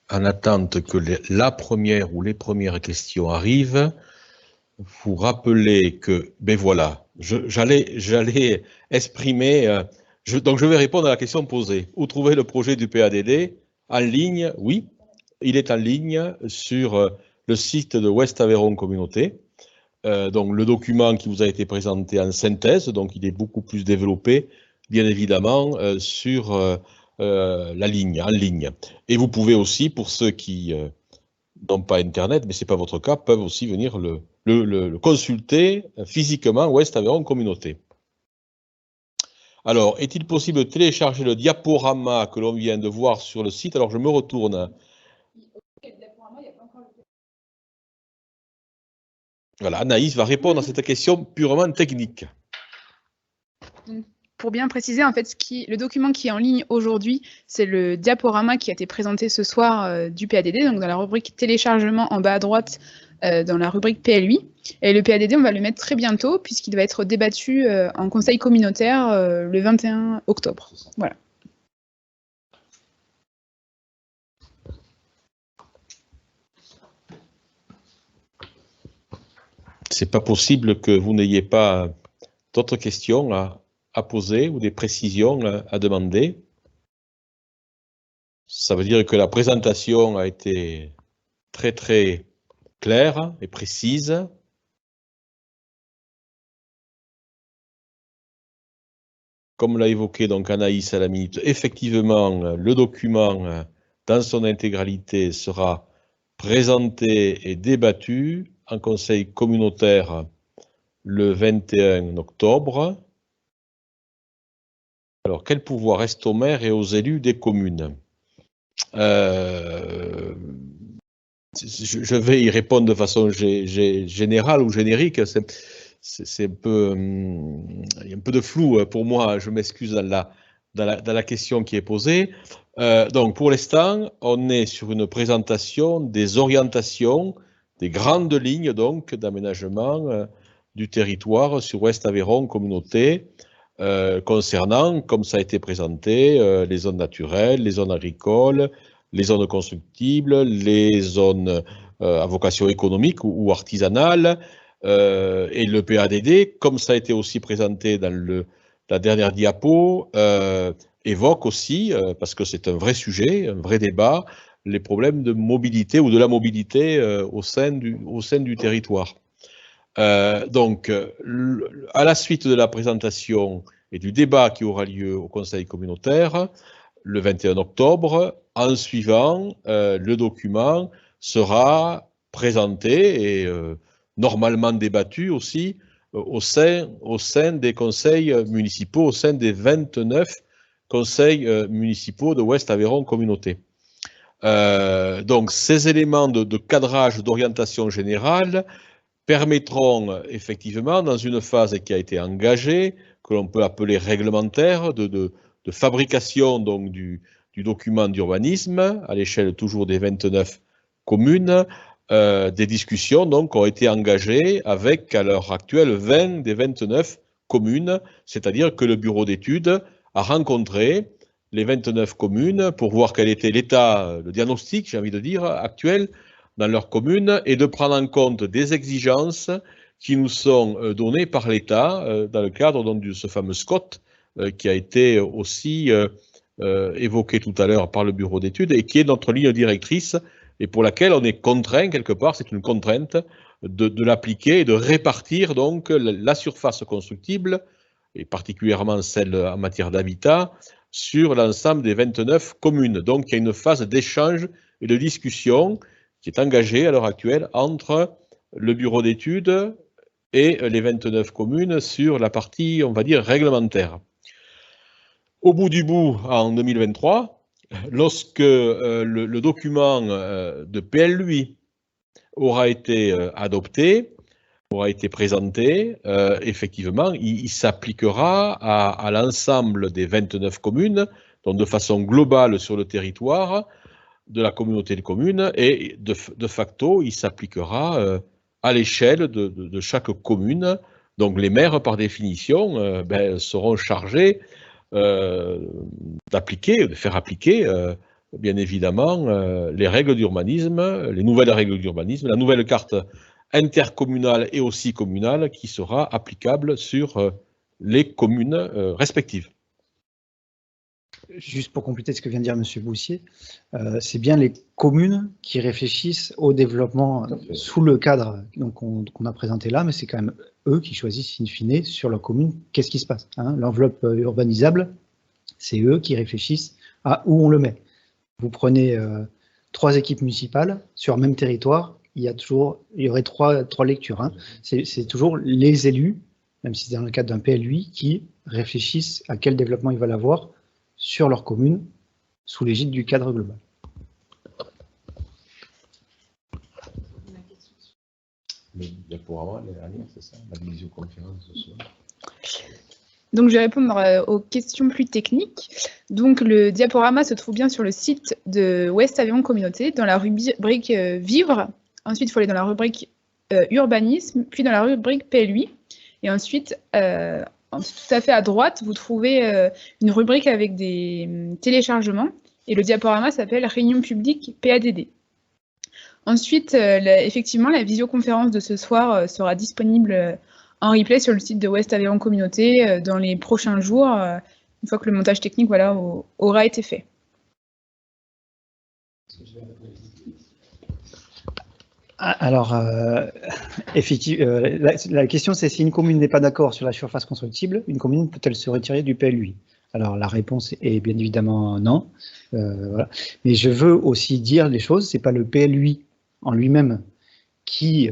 En attente que la première ou les premières questions arrivent, vous rappelez que, ben voilà, j'allais exprimer, donc je vais répondre à la question posée. Où trouver le projet du PADD? En ligne? Oui, il est en ligne sur le site de Ouest Aveyron Communauté. Donc le document qui vous a été présenté en synthèse, donc il est beaucoup plus développé, bien évidemment, sur la ligne, en ligne. Et vous pouvez aussi, pour ceux qui n'ont pas Internet, mais ce n'est pas votre cas, peuvent aussi venir le consulter physiquement Ouest Aveyron Communauté. Alors, est-il possible de télécharger le diaporama que l'on vient de voir sur le site? Alors, je me retourne. Voilà, Anaïs va répondre à cette question purement technique. Pour bien préciser, en fait, le document qui est en ligne aujourd'hui, c'est le diaporama qui a été présenté ce soir du PADD, donc dans la rubrique téléchargement en bas à droite, dans la rubrique PLUI. Et le PADD, on va le mettre très bientôt, puisqu'il va être débattu en conseil communautaire le 21 octobre. Voilà. C'est pas possible que vous n'ayez pas d'autres questions à poser ou des précisions à demander. Ça veut dire que la présentation a été très très claire et précise. Comme l'a évoqué donc Anaïs à la minute, effectivement, le document dans son intégralité sera présenté et débattu en conseil communautaire le 21 octobre. Alors, quel pouvoir reste aux maires et aux élus des communes? Je vais y répondre de façon générale ou générique. C'est un peu, il y a un peu de flou pour moi, je m'excuse dans la question qui est posée. Donc pour l'instant, on est sur une présentation des orientations, des grandes lignes donc d'aménagement du territoire sur Ouest Aveyron Communauté, concernant, comme ça a été présenté, les zones naturelles, les zones agricoles, les zones constructibles, les zones à vocation économique ou artisanale, et le PADD, comme ça a été aussi présenté dans la dernière diapo, évoque aussi, parce que c'est un vrai sujet, un vrai débat, les problèmes de mobilité ou de la mobilité au sein du territoire. Donc, à la suite de la présentation et du débat qui aura lieu au Conseil communautaire, le 21 octobre, en suivant, le document sera présenté et normalement débattu aussi au sein des conseils municipaux, au sein des 29 conseils municipaux de Ouest Aveyron Communauté. Donc ces éléments de cadrage, d'orientation générale permettront effectivement, dans une phase qui a été engagée, que l'on peut appeler réglementaire, de fabrication donc, du document d'urbanisme à l'échelle toujours des 29 communes, des discussions donc, ont été engagées avec, à l'heure actuelle, 20 des 29 communes, c'est-à-dire que le bureau d'études a rencontré les 29 communes pour voir quel était l'état, le diagnostic, j'ai envie de dire, actuel dans leur commune et de prendre en compte des exigences qui nous sont données par l'État dans le cadre donc, de ce fameux SCOT qui a été aussi évoqué tout à l'heure par le bureau d'études et qui est notre ligne directrice et pour laquelle on est contraint quelque part, c'est une contrainte de l'appliquer et de répartir donc la surface constructible et particulièrement celle en matière d'habitat sur l'ensemble des 29 communes. Donc il y a une phase d'échange et de discussion qui est engagée à l'heure actuelle entre le bureau d'études et les 29 communes sur la partie, on va dire, réglementaire. Au bout du bout, en 2023, lorsque le document de PLUI aura été adopté, aura été présenté, effectivement, il s'appliquera à l'ensemble des 29 communes, donc de façon globale sur le territoire de la communauté de communes, et de facto, il s'appliquera à l'échelle de chaque commune. Donc les maires, par définition, seront chargés d'appliquer, de faire appliquer, bien évidemment, les règles d'urbanisme, les nouvelles règles d'urbanisme, la nouvelle carte intercommunale et aussi communale qui sera applicable sur les communes respectives. juste pour compléter ce que vient de dire M. Boussier, c'est bien les communes qui réfléchissent au développement sous le cadre qu'on a présenté là, mais c'est quand même eux qui choisissent in fine sur leur commune qu'est-ce qui se passe. Hein. L'enveloppe urbanisable, c'est eux qui réfléchissent à où on le met. Vous prenez 3 équipes municipales sur un même territoire, il y aurait trois lectures. Hein. C'est toujours les élus, même si c'est dans le cadre d'un PLUI, qui réfléchissent à quel développement ils veulent avoir sur leur commune, sous l'égide du cadre global. Le diaporama, les dernières, c'est ça, la visioconférence de ce soir. Donc, je vais répondre aux questions plus techniques. Donc, le diaporama se trouve bien sur le site de Ouest Aveyron Communauté, dans la rubrique Vivre. Ensuite, il faut aller dans la rubrique Urbanisme, puis dans la rubrique PLUI. Et ensuite, tout à fait à droite, vous trouvez une rubrique avec des téléchargements. Et le diaporama s'appelle Réunion publique PADD. Ensuite, effectivement, la visioconférence de ce soir sera disponible en replay sur le site de Ouest Aveyron Communauté dans les prochains jours, une fois que le montage technique aura été fait. Alors, effectivement, la question c'est si une commune n'est pas d'accord sur la surface constructible, une commune peut-elle se retirer du PLUI? Alors la réponse est bien évidemment non. Voilà. Mais je veux aussi dire les choses, c'est pas le PLUI en lui-même qui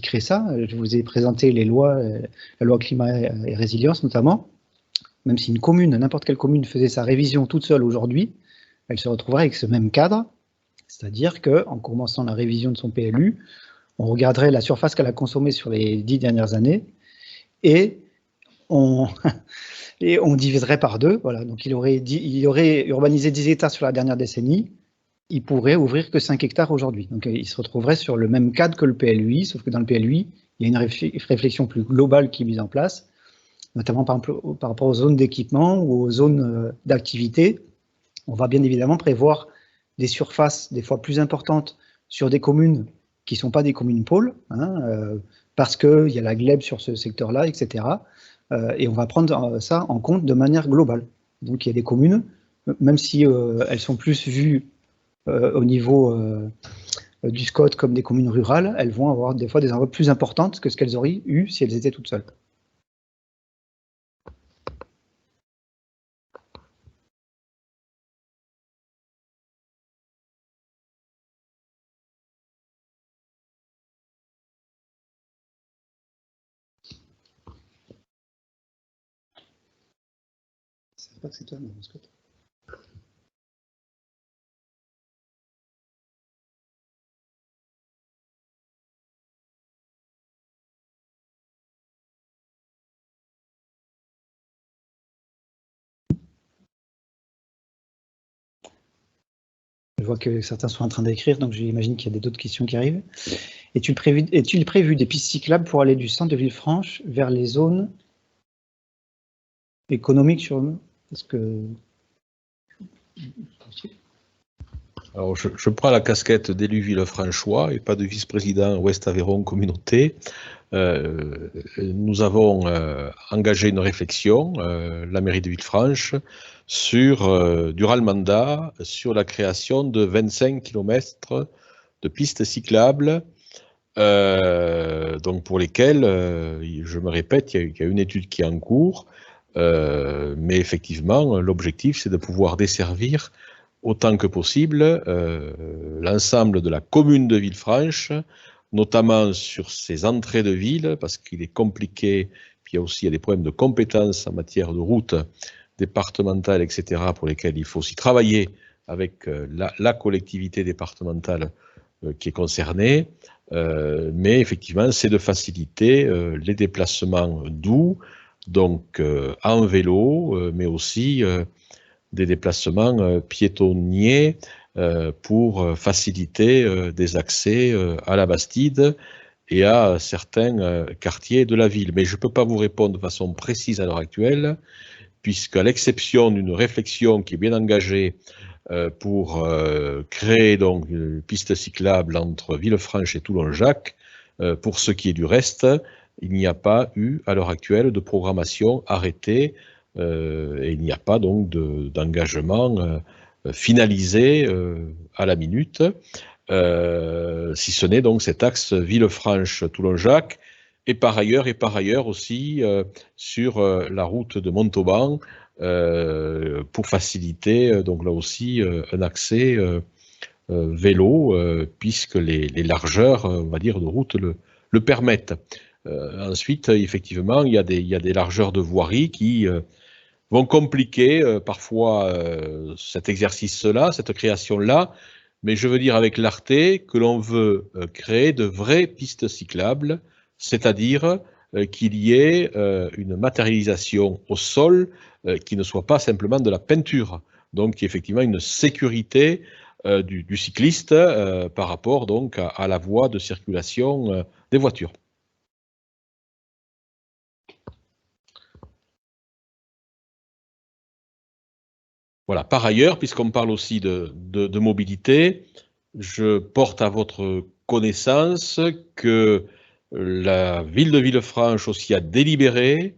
crée ça. Je vous ai présenté les lois, la loi climat et résilience notamment. Même si une commune, n'importe quelle commune faisait sa révision toute seule aujourd'hui, elle se retrouverait avec ce même cadre. C'est-à-dire qu'en commençant la révision de son PLU, on regarderait la surface qu'elle a consommée sur les 10 dernières années et on diviserait par 2. Voilà. Donc il aurait urbanisé 10 hectares sur la dernière décennie, il pourrait ouvrir que 5 hectares aujourd'hui. Donc il se retrouverait sur le même cadre que le PLUI, sauf que dans le PLUI, il y a une réflexion plus globale qui est mise en place, notamment par rapport aux zones d'équipement ou aux zones d'activité. On va bien évidemment prévoir des surfaces des fois plus importantes sur des communes qui ne sont pas des communes pôles, hein, parce qu'il y a la glèbe sur ce secteur-là, etc. Et on va prendre ça en compte de manière globale. Donc il y a des communes, même si elles sont plus vues au niveau du SCOT comme des communes rurales, elles vont avoir des fois des enveloppes plus importantes que ce qu'elles auraient eu si elles étaient toutes seules. Je sais pas que c'est toi, mais SCOT. Je vois que certains sont en train d'écrire, donc j'imagine qu'il y a d'autres questions qui arrivent. Est-il prévu des pistes cyclables pour aller du centre de Villefranche vers les zones économiques sur eux? Est-ce que... Alors, je prends la casquette d'élu Villefranchois et pas de vice-président Ouest Aveyron Communauté. Nous avons engagé une réflexion, la mairie de Villefranche, sur du mandat sur la création de 25 km de pistes cyclables, donc pour lesquelles, je me répète, il y a une étude qui est en cours, mais effectivement, l'objectif, c'est de pouvoir desservir autant que possible l'ensemble de la commune de Villefranche, notamment sur ses entrées de ville, parce qu'il est compliqué, puis il y a des problèmes de compétences en matière de routes départementales, etc., pour lesquelles il faut aussi travailler avec la collectivité départementale qui est concernée, mais effectivement, c'est de faciliter les déplacements doux, donc en vélo, mais aussi des déplacements piétonniers pour faciliter des accès à la Bastide et à certains quartiers de la ville. Mais je ne peux pas vous répondre de façon précise à l'heure actuelle, puisqu'à l'exception d'une réflexion qui est bien engagée pour créer donc une piste cyclable entre Villefranche et Toulon-Jacques, pour ce qui est du reste, il n'y a pas eu à l'heure actuelle de programmation arrêtée et il n'y a pas donc d'engagement finalisé à la minute, si ce n'est donc cet axe Villefranche-Toulon-Jacques, et par ailleurs aussi sur la route de Montauban, pour faciliter donc là aussi un accès vélo, puisque les largeurs, on va dire, de route le permettent. Ensuite, effectivement, il y a des largeurs de voirie qui vont compliquer parfois cet exercice-là, cette création-là, mais je veux dire avec clarté que l'on veut créer de vraies pistes cyclables, c'est-à-dire qu'il y ait une matérialisation au sol qui ne soit pas simplement de la peinture, donc qui est effectivement une sécurité du cycliste par rapport donc à la voie de circulation des voitures. Voilà. Par ailleurs, puisqu'on parle aussi de mobilité, je porte à votre connaissance que la ville de Villefranche aussi a délibéré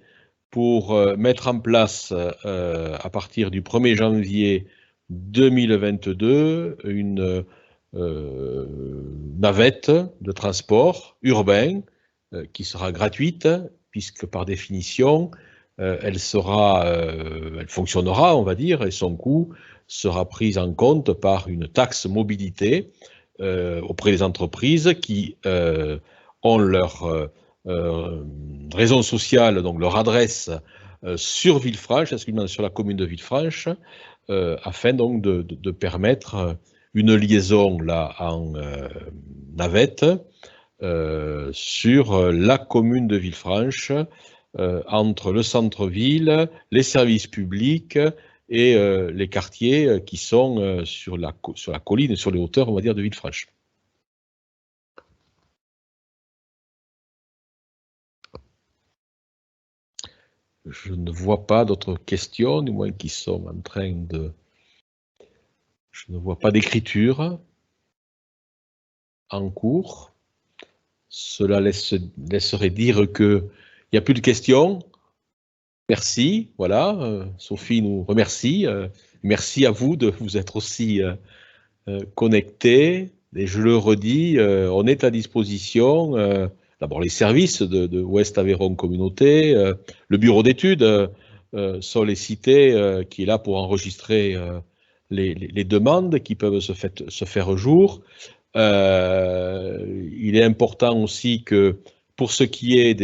pour mettre en place, à partir du 1er janvier 2022, une navette de transport urbain qui sera gratuite, puisque par définition, elle fonctionnera, on va dire, et son coût sera pris en compte par une taxe mobilité auprès des entreprises qui ont leur raison sociale, donc leur adresse sur Villefranche, exclusivement sur la commune de Villefranche, afin donc de permettre une liaison là en navette sur la commune de Villefranche, entre le centre-ville, les services publics et les quartiers qui sont sur la colline, sur les hauteurs, on va dire, de Villefranche. Je ne vois pas d'autres questions, du moins qui sont en train de... Je ne vois pas d'écriture en cours. Cela laisserait dire qu'il n'y a plus de questions. Merci, voilà, Sophie nous remercie. Merci à vous de vous être aussi connectés. Et je le redis, on est à disposition. D'abord, les services de Ouest Aveyron Communauté, le bureau d'études, sollicité, qui est là pour enregistrer les demandes qui peuvent se faire jour. Il est important aussi que, pour ce qui est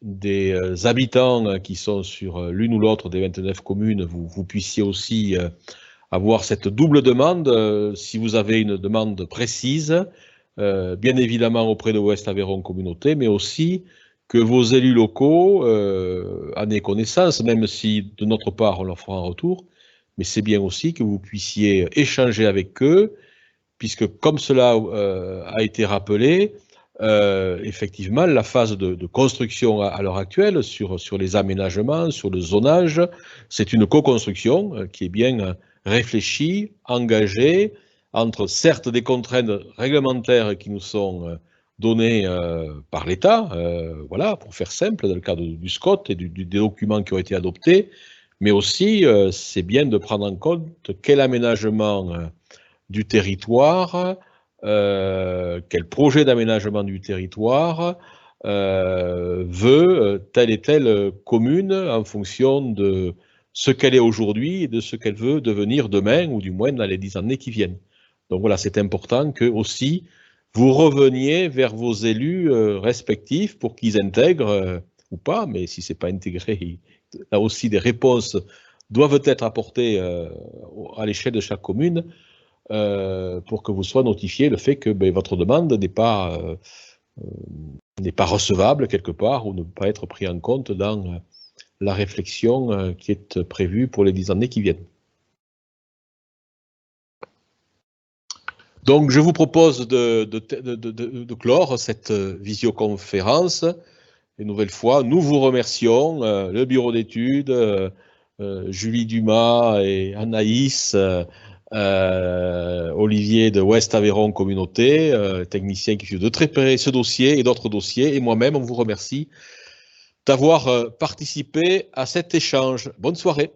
des habitants qui sont sur l'une ou l'autre des 29 communes, vous puissiez aussi avoir cette double demande, si vous avez une demande précise, bien évidemment auprès de Ouest Aveyron Communauté, mais aussi que vos élus locaux en aient connaissance, même si de notre part on leur fera un retour, mais c'est bien aussi que vous puissiez échanger avec eux, puisque comme cela a été rappelé, effectivement, la phase de construction à l'heure actuelle sur les aménagements, sur le zonage, c'est une co-construction qui est bien réfléchie, engagée, entre certes des contraintes réglementaires qui nous sont données par l'État, voilà, pour faire simple, dans le cadre du SCOT et des documents qui ont été adoptés, mais aussi c'est bien de prendre en compte quel aménagement du territoire, quel projet d'aménagement du territoire veut telle et telle commune en fonction de ce qu'elle est aujourd'hui et de ce qu'elle veut devenir demain, ou du moins dans les 10 années qui viennent. Donc voilà, c'est important que aussi vous reveniez vers vos élus respectifs pour qu'ils intègrent, ou pas, mais si ce n'est pas intégré, là aussi des réponses doivent être apportées à l'échelle de chaque commune, pour que vous soyez notifié le fait que votre demande n'est pas recevable quelque part, ou ne peut pas être pris en compte dans la réflexion qui est prévue pour les 10 années qui viennent. Donc je vous propose de clore cette visioconférence. Une nouvelle fois, nous vous remercions, le bureau d'études, Julie Dumas et Anaïs, Olivier de Ouest Aveyron Communauté, technicien qui suit de très près ce dossier et d'autres dossiers, et moi-même, on vous remercie d'avoir participé à cet échange. Bonne soirée.